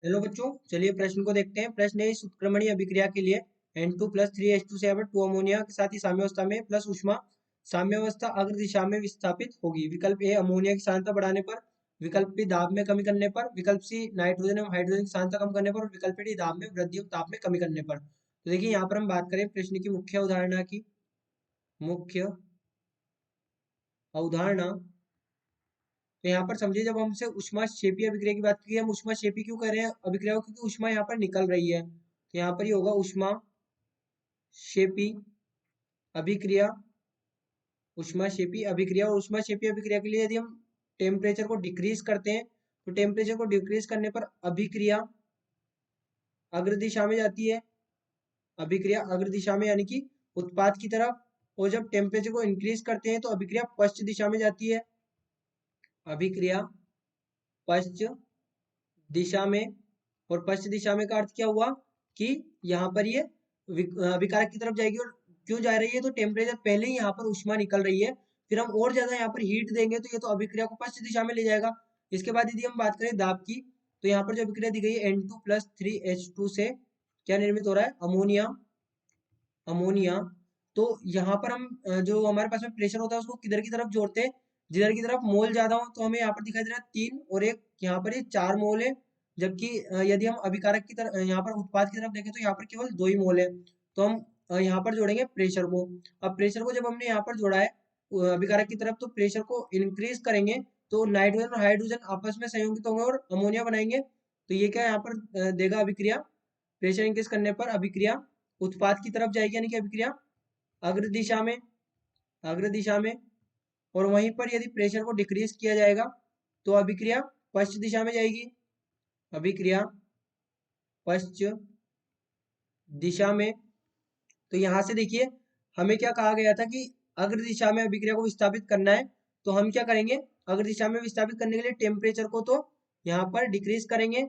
Hello बच्चों, चलिए प्रश्न को देखते हैं। प्रश्न है, इस उत्क्रमणीय अभिक्रिया के लिए N2+3H2 से 2 अमोनिया के साथ ही साम्यावस्था में प्लस उष्मा साम्यावस्था अग्र दिशा में विस्थापित होगी। विकल्प ए अमोनिया की सांद्रता बढ़ाने पर, विकल्प बी दाब में कमी करने पर, विकल्प सी नाइट्रोजन एवं हाइड्रोजन की सांद्रता कम करने पर और विकल्प डी दाब में वृद्धि एवं ताप में कमी करने पर। तो देखिए यहाँ पर हम बात करें प्रश्न की मुख्य अवधारणा की। मुख्य अवधारणा तो यहाँ पर समझिए, जब हमसे ऊष्माक्षेपी अभिक्रिया की बात की है, हम ऊष्माक्षेपी क्यों कर रहे हैं अभिक्रिया को, क्योंकि ऊष्मा यहाँ पर निकल रही है। तो यहाँ पर ये होगा ऊष्माक्षेपी अभिक्रिया। ऊष्माक्षेपी अभिक्रिया और ऊष्माक्षेपी अभिक्रिया के लिए यदि हम टेम्परेचर को डिक्रीज करते हैं, तो टेम्परेचर को डिक्रीज करने पर अभिक्रिया अग्र दिशा में जाती है। अभिक्रिया अग्र दिशा में यानी कि उत्पाद की तरफ। और जब टेम्परेचर को इंक्रीज करते हैं तो अभिक्रिया पश्च दिशा में जाती है। अभिक्रिया पश्च दिशा में। और पश्चिम दिशा में का अर्थ क्या हुआ कि यहाँ पर ये अभिकारक की तरफ जाएगी। और क्यों जा रही है, तो टेम्परेचर पहले ही यहाँ पर ऊष्मा निकल रही है, फिर हम और ज्यादा यहाँ पर हीट देंगे तो ये तो अभिक्रिया को पश्चिम दिशा में ले जाएगा। इसके बाद यदि हम बात करें दाब की, तो यहाँ पर जो अभिक्रिया दी गई है N2+3H2 से क्या निर्मित हो रहा है, अमोनिया। अमोनिया। तो यहाँ पर हम जो हमारे पास में प्रेशर होता है उसको किधर की तरफ जोड़ते हैं, जिधर की तरफ मोल ज्यादा हो। तो हमें यहाँ पर दिखाई दे रहा है 3 और एक यहाँ पर ये 4 मोल है। जबकि यदि हम अभिकारक की तरफ यहाँ पर उत्पाद की तरफ देखें तो यहाँ पर केवल 2 ही मोल है। तो हम यहाँ पर जोड़ेंगे प्रेशर को। अब प्रेशर को जब हमने यहाँ पर जोड़ा है अभिकारक की तरफ, तो प्रेशर को इंक्रीज करेंगे तो नाइट्रोजन और हाइड्रोजन आपस में संयोगित होंगे और अमोनिया बनाएंगे। तो ये क्या यहाँ पर देगा अभिक्रिया, प्रेशर इंक्रीज करने पर अभिक्रिया उत्पाद की तरफ जाएगी, यानी कि अभिक्रिया अग्र दिशा में। अग्र दिशा में। और वहीं पर यदि प्रेशर को डिक्रीज किया जाएगा तो अभिक्रिया पश्चिम दिशा में जाएगी। अभिक्रिया पश्चिम दिशा में। तो यहां से देखिए, हमें क्या कहा गया था कि अग्र दिशा में अभिक्रिया को विस्थापित करना है। तो हम क्या करेंगे, अग्र दिशा में विस्थापित करने के लिए टेम्परेचर को तो यहाँ पर डिक्रीज करेंगे,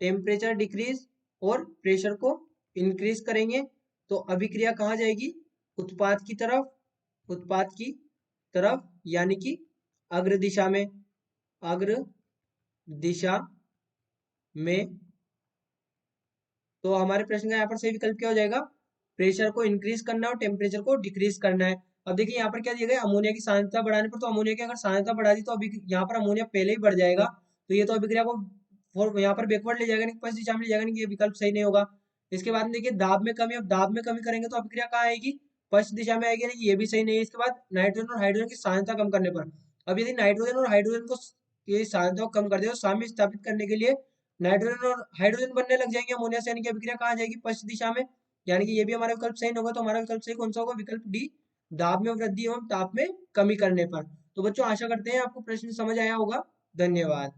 टेम्परेचर डिक्रीज, और प्रेशर को इंक्रीज करेंगे। तो अभिक्रिया कहाँ जाएगी, उत्पाद की तरफ। उत्पाद की तरफ यानी कि अग्र दिशा में। अग्र दिशा में। तो हमारे प्रश्न का यहाँ पर सही विकल्प क्या हो जाएगा, प्रेशर को इंक्रीज करना है और टेम्परेचर को डिक्रीज करना है। अब देखिए यहाँ पर क्या दिया गया, अमोनिया की सांद्रता बढ़ाने पर। तो अमोनिया की अगर सांद्रता बढ़ा दी तो अभी यहाँ पर अमोनिया पहले ही बढ़ जाएगा। तो ये तो अभिक्रिया को यहाँ पर बैकवर्ड ले जाएगा, नहीं पश्चिम दिशा में ले जाएगा, नहीं, ये विकल्प सही नहीं होगा। इसके बाद में देखिए दाब में कमी। अब दाब में कमी करेंगे तो अभिक्रिया कहाँ आएगी, पश्चिम दिशा में आएगी, नहीं, ये भी सही नहीं है। इसके बाद नाइट्रोजन और हाइड्रोजन की सांद्रता कम करने पर। अब यदि नाइट्रोजन और हाइड्रोजन को ये सांद्रता को कम कर दे तो साम्य स्थापित करने के लिए नाइट्रोजन और हाइड्रोजन बनने लग जाएंगे अमोनिया से, यानी कि अभिक्रिया कहाँ जाएगी, पश्चिम दिशा में। यानी कि ये भी हमारा विकल्प सही नहीं होगा। तो हमारा विकल्प सही कौन सा होगा, विकल्प डी, दाब में वृद्धि एवं ताप में कमी करने पर। तो बच्चों आशा करते हैं आपको प्रश्न समझ आया होगा। धन्यवाद।